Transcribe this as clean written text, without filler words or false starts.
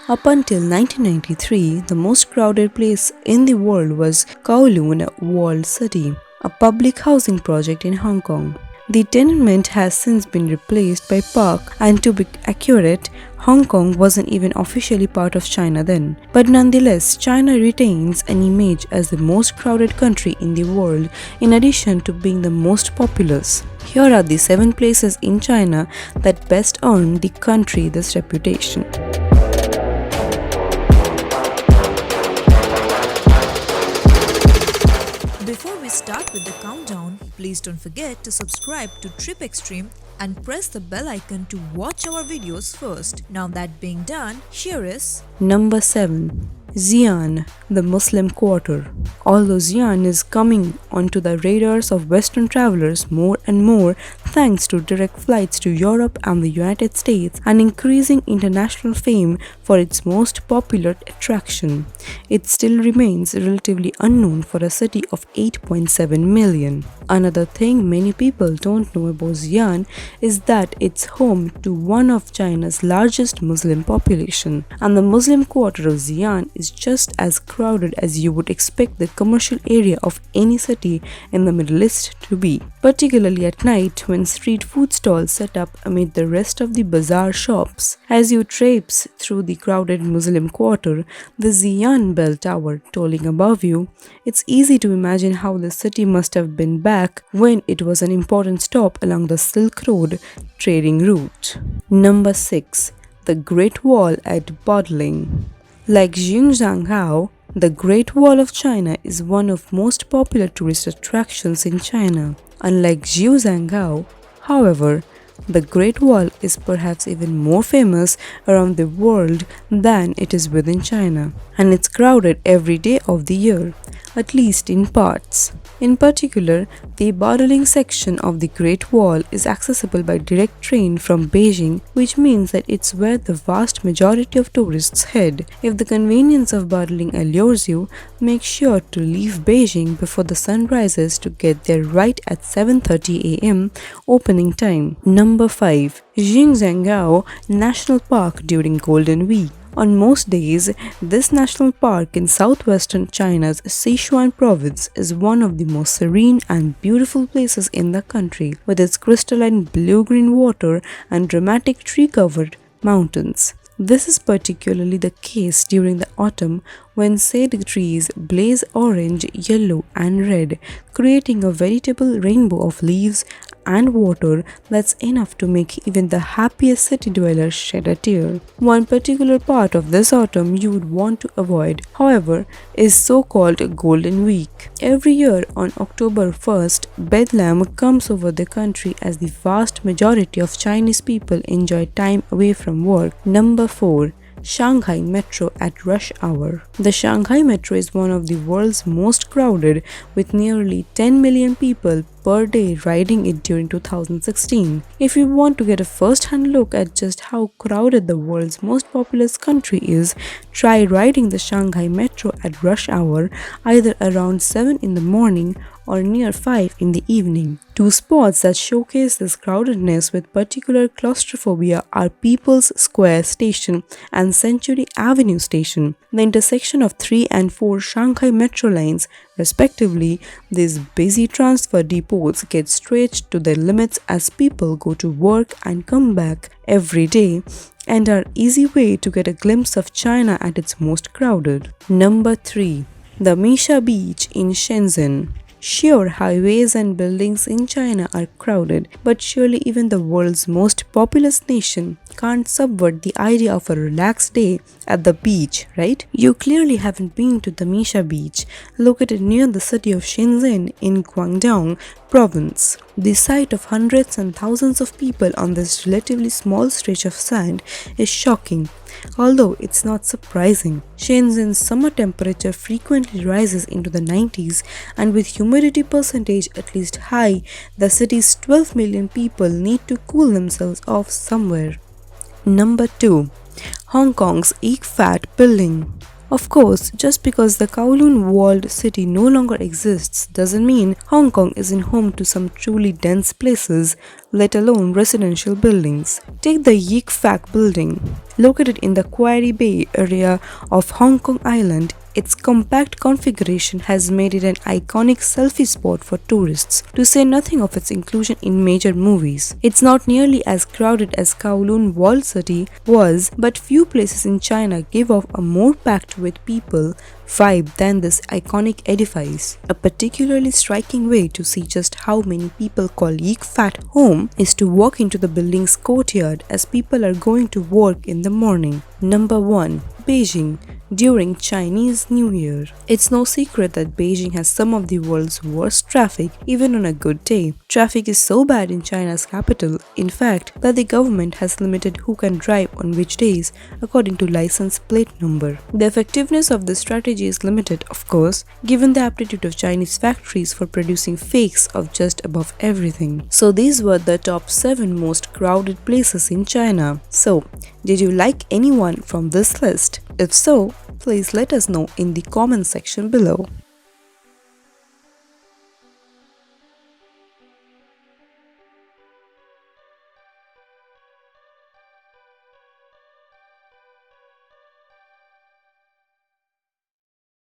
Up until 1993, the most crowded place in the world was Kowloon Walled City, a public housing project in Hong Kong. The tenement has since been replaced by park, and to be accurate, Hong Kong wasn't even officially part of China then. But nonetheless, China retains an image as the most crowded country in the world in addition to being the most populous. Here are the 7 places in China that best earn the country this reputation. Before we start with the countdown, please don't forget to subscribe to XTREME and press the bell icon to watch our videos first. Now that being done, here is Number 7. Xi'an, the Muslim Quarter. Although Xi'an is coming onto the radars of Western travelers more and more thanks to direct flights to Europe and the United States and increasing international fame for its most popular attraction, it still remains relatively unknown for a city of 8.7 million. Another thing many people don't know about Xi'an is that it's home to one of China's largest Muslim population, and the Muslim quarter of Xi'an is just as crowded as you would expect the commercial area of any city in the Middle East to be, particularly at night when street food stalls set up amid the rest of the bazaar shops. As you traipse through the crowded Muslim quarter, the Xi'an Bell Tower towering above you, it's easy to imagine how the city must have been back when it was an important stop along the Silk Road trading route. Number 6. The Great Wall at Bottling. Like Zhang, the Great Wall of China is one of most popular tourist attractions in China. Unlike Zhang, however, the Great Wall is perhaps even more famous around the world than it is within China, and it's crowded every day of the year, at least in parts. In particular, the Bottling section of the Great Wall is accessible by direct train from Beijing, which means that it's where the vast majority of tourists head. If the convenience of Bottling allures you, make sure to leave Beijing before the sun rises to get there right at 7:30 a.m. opening time. Number 5. Jing National Park during Golden Week. On most days, this national park in southwestern China's Sichuan province is one of the most serene and beautiful places in the country, with its crystalline blue-green water and dramatic tree-covered mountains. This is particularly the case during the autumn when said trees blaze orange, yellow and red, creating a veritable rainbow of leaves and water that's enough to make even the happiest city dweller shed a tear. One particular part of this autumn you would want to avoid, however, is so-called Golden Week. Every year on October 1st, Bedlam comes over the country as the vast majority of Chinese people enjoy time away from work. Number 4. Shanghai Metro at rush hour. The Shanghai Metro is one of the world's most crowded, with nearly 10 million people per day riding it during 2016. If you want to get a first-hand look at just how crowded the world's most populous country is, try riding the Shanghai Metro at rush hour either around 7 in the morning or near 5 in the evening. Two spots that showcase this crowdedness with particular claustrophobia are People's Square Station and Century Avenue Station. The intersection of 3 and 4 Shanghai Metro lines, respectively, these busy transfer depots get stretched to their limits as people go to work and come back every day, and are easy way to get a glimpse of China at its most crowded. Number 3. The Mesha Beach in Shenzhen. Sure, highways and buildings in China are crowded, but surely even the world's most populous nation can't subvert the idea of a relaxed day at the beach, right? You clearly haven't been to the Mesha Beach, located near the city of Shenzhen in Guangdong province. The sight of hundreds and thousands of people on this relatively small stretch of sand is shocking. Although it's not surprising, Shenzhen's summer temperature frequently rises into the 90s, and with humidity percentage at least high, the city's 12 million people need to cool themselves off somewhere. Number 2. Hong Kong's Eek Fat Building. Of course, just because the Kowloon Walled City no longer exists doesn't mean Hong Kong isn't home to some truly dense places, let alone residential buildings. Take the Yik Fak building. Located in the Quarry Bay area of Hong Kong Island, its compact configuration has made it an iconic selfie spot for tourists, to say nothing of its inclusion in major movies. It's not nearly as crowded as Kowloon Walled City was, but few places in China give off a more packed with people vibe than this iconic edifice. A particularly striking way to see just how many people call Yik Fat home is to walk into the building's courtyard as people are going to work in the morning. Number 1. Beijing. During Chinese New Year. It's no secret that Beijing has some of the world's worst traffic even on a good day. Traffic is so bad in China's capital, in fact, that the government has limited who can drive on which days according to license plate number. The effectiveness of this strategy is limited, of course, given the aptitude of Chinese factories for producing fakes of just above everything. So these were the top 7 most crowded places in China. So, did you like anyone from this list? If so, please let us know in the comment section below.